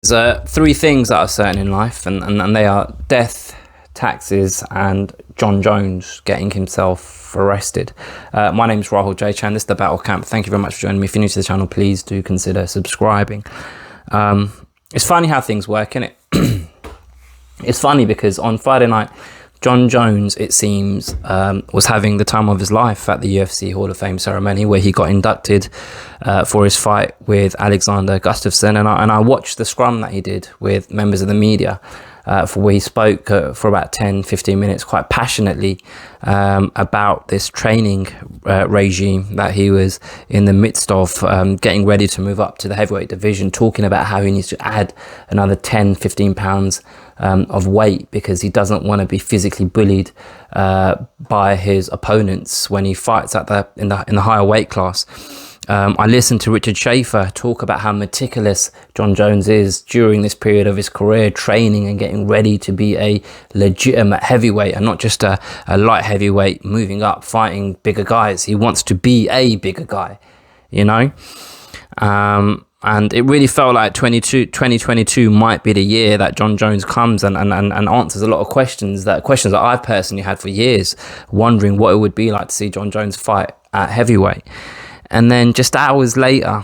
There's three things that are certain in life, and they are death, taxes, and John Jones getting himself arrested. My name's Rahul J. Chan. This is The Battle Camp. Thank you very much for joining me. If you're new to the channel, please do consider subscribing. It's funny how things work, isn't it? It's funny because on Friday night, John Jones, it seems, was having the time of his life at the UFC Hall of Fame ceremony where he got inducted for his fight with Alexander Gustafsson. And I watched the scrum that he did with members of the media for where he spoke for about 10-15 minutes quite passionately about this training regime that he was in the midst of, getting ready to move up to the heavyweight division, talking about how he needs to add another 10-15 pounds of weight because he doesn't want to be physically bullied by his opponents when he fights at in the higher weight class. I listened to Richard Schaefer talk about how meticulous John Jones is during this period of his career, training and getting ready to be a legitimate heavyweight and not just a light heavyweight moving up, fighting bigger guys. He wants to be a bigger guy, you know? And it really felt like 2022 might be the year that John Jones comes and answers a lot of questions that I've personally had for years, wondering what it would be like to see John Jones fight at heavyweight. And then just hours later,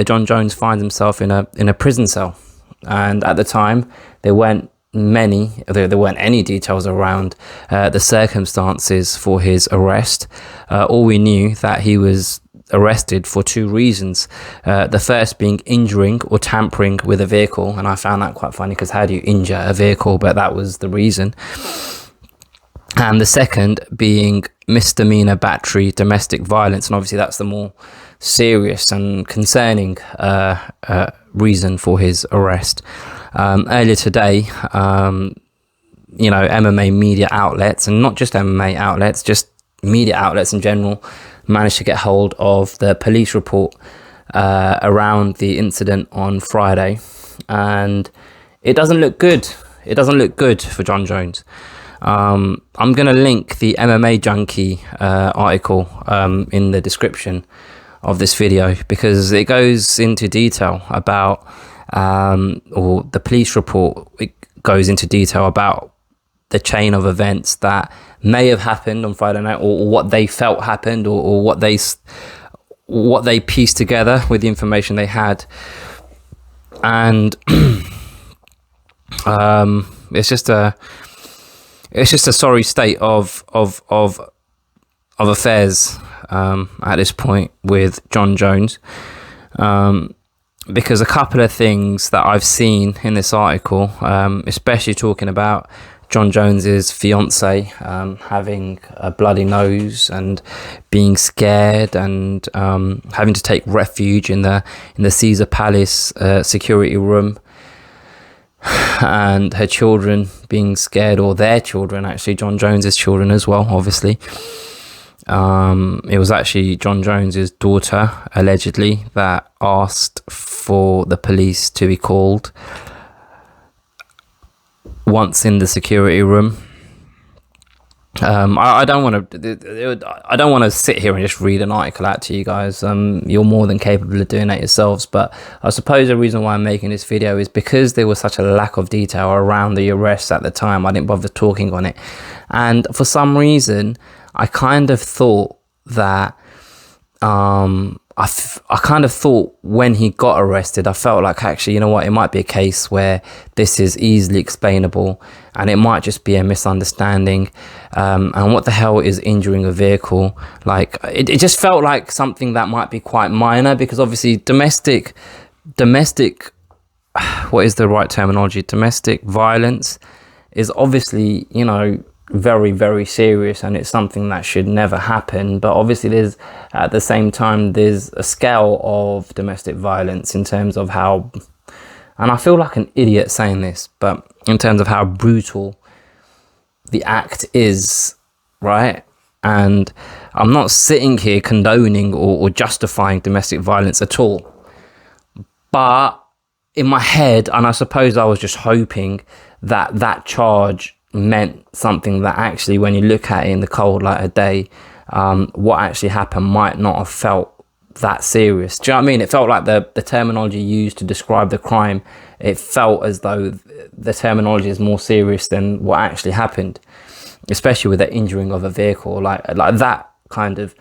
John Jones finds himself in a prison cell. And at the time, there weren't any details around the circumstances for his arrest. All we knew that he was arrested for two reasons. The first being injuring or tampering with a vehicle, and I found that quite funny because how do you injure a vehicle? But that was the reason. And the second being misdemeanor battery domestic violence, and obviously that's the more serious and concerning reason for his arrest. Earlier today, MMA media outlets, and not just MMA outlets, just media outlets in general, managed to get hold of the police report around the incident on Friday, and it doesn't look good. It doesn't look good for John Jones. I'm going to link the MMAJunkie article in the description of this video because it goes into detail about, or the police report, it goes into detail about the chain of events that may have happened on Friday night, or what they felt happened, or what they pieced together with the information they had. And it's just a sorry state of affairs at this point with John Jones, because a couple of things that I've seen in this article, especially talking about John Jones's fiance having a bloody nose and being scared and having to take refuge in the Caesar Palace security room, and her children being scared, or their children, actually John Jones's children as well, obviously. It was actually John Jones's daughter, allegedly, that asked for the police to be called once in the security room. I don't want to sit here and just read an article out to you guys. You're more than capable of doing that yourselves, but I suppose the reason why I'm making this video is because there was such a lack of detail around the arrest at the time. I didn't bother talking on it, and for some reason I kind of thought that I kind of thought when he got arrested, I felt like, actually, you know what, it might be a case where this is easily explainable and it might just be a misunderstanding. And what the hell is injuring a vehicle? Like, it just felt like something that might be quite minor, because obviously domestic, what is the right terminology? Domestic violence is obviously, you know, very, very serious, and it's something that should never happen. But obviously there's, at the same time, there's a scale of domestic violence in terms of how, and I feel like an idiot saying this, but in terms of how brutal the act is, right? And I'm not sitting here condoning or justifying domestic violence at all, but in my head, and I suppose I was just hoping that that charge meant something that actually, when you look at it in the cold light of day, what actually happened might not have felt that serious. Do you know what I mean? It felt like the terminology used to describe the crime, it felt as though the terminology is more serious than what actually happened, especially with the injuring of a vehicle, like that kind of,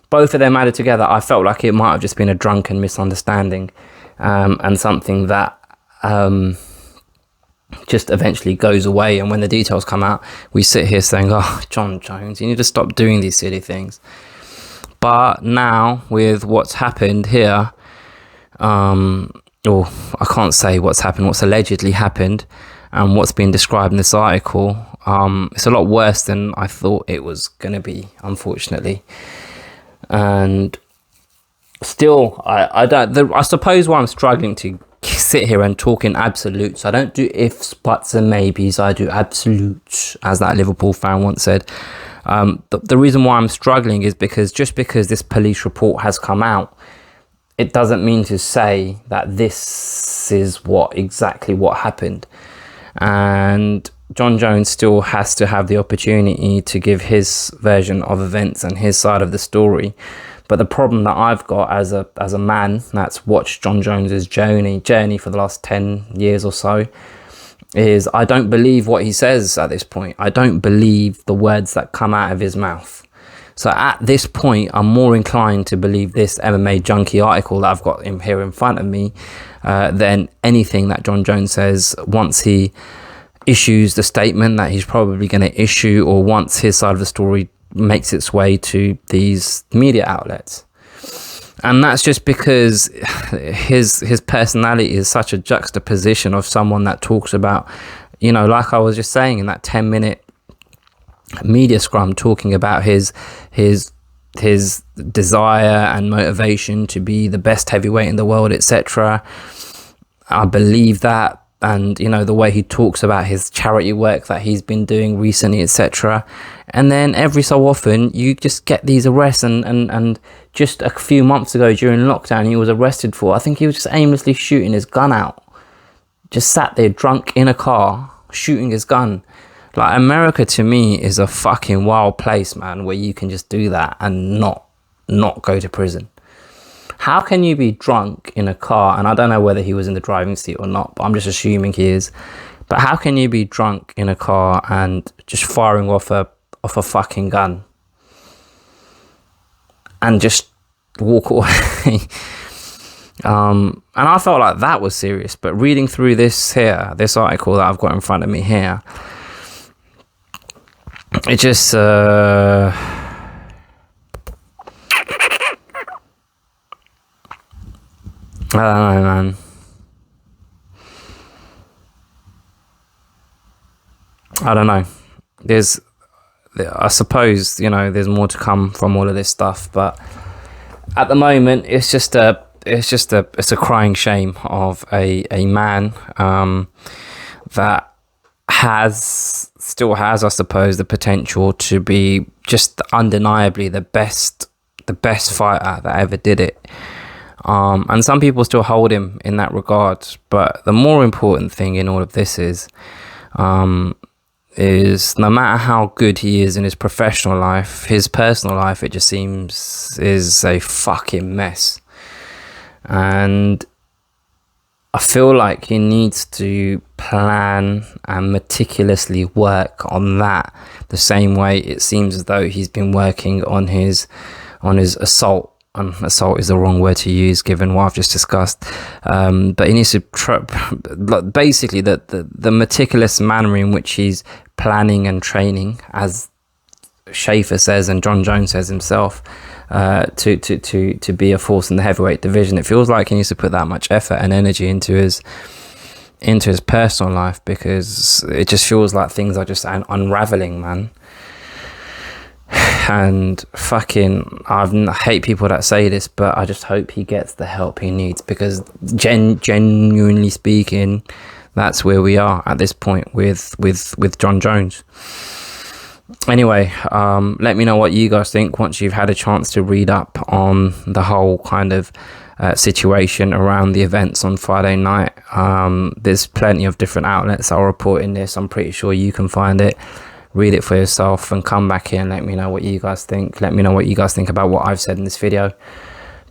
both of them added together. I felt like it might have just been a drunken misunderstanding, and something that just eventually goes away. And when the details come out, we sit here saying, oh, Jon Jones, you need to stop doing these silly things. But now with what's happened here, or I can't say what's happened, what's allegedly happened, and what's been described in this article, it's a lot worse than I thought it was going to be, unfortunately. And still, I suppose why I'm struggling to sit here and talk in absolutes. I don't do ifs, buts and maybes. I do absolutes, as that Liverpool fan once said. The reason why I'm struggling is because just because this police report has come out, it doesn't mean to say that this is exactly what happened. And Jon Jones still has to have the opportunity to give his version of events and his side of the story. But the problem that I've got as a man that's watched Jon Jones's journey for the last 10 years or so is I don't believe what he says at this point. I don't believe the words that come out of his mouth. So at this point, I'm more inclined to believe this MMAJunkie article that I've got here in front of me than anything that Jon Jones says once he issues the statement that he's probably going to issue, or once his side of the story makes its way to these media outlets. And that's just because his personality is such a juxtaposition of someone that talks about, you know, like I was just saying in that 10-minute media scrum, talking about his desire and motivation to be the best heavyweight in the world, etc. I believe that. And, you know, the way he talks about his charity work that he's been doing recently, etc. And then every so often you just get these arrests, and just a few months ago during lockdown, he was arrested for, I think he was just aimlessly shooting his gun out. Just sat there drunk in a car, shooting his gun. Like, America to me is a fucking wild place, man, where you can just do that and not go to prison. How can you be drunk in a car? And I don't know whether he was in the driving seat or not, but I'm just assuming he is. But how can you be drunk in a car and just firing off a fucking gun and just walk away? And I felt like that was serious. But reading through this article that I've got in front of me here, it just I don't know, man. I don't know. I suppose, you know, there's more to come from all of this stuff, but at the moment, it's a crying shame of a man that still has, I suppose, the potential to be just undeniably the best fighter that ever did it. And some people still hold him in that regard, but the more important thing in all of this is no matter how good he is in his professional life, his personal life, it just seems is a fucking mess. And I feel like he needs to plan and meticulously work on that the same way it seems as though he's been working on his assault. And assault is the wrong word to use given what I've just discussed, but he needs to basically the meticulous manner in which he's planning and training, as Schaefer says and Jon Jones says himself, to be a force in the heavyweight division. It feels like he needs to put that much effort and energy into his personal life, because it just feels like things are just unraveling, man. And fucking, I hate people that say this, but I just hope he gets the help he needs, because genuinely speaking, that's where we are at this point with Jon Jones. Anyway, let me know what you guys think once you've had a chance to read up on the whole kind of situation around the events on Friday night. There's plenty of different outlets that are reporting this. I'm pretty sure you can find it. Read it for yourself and come back here and let me know what you guys think. Let me know what you guys think about what I've said in this video.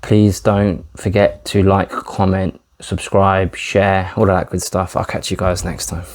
Please don't forget to like, comment, subscribe, share, all of that good stuff. I'll catch you guys next time.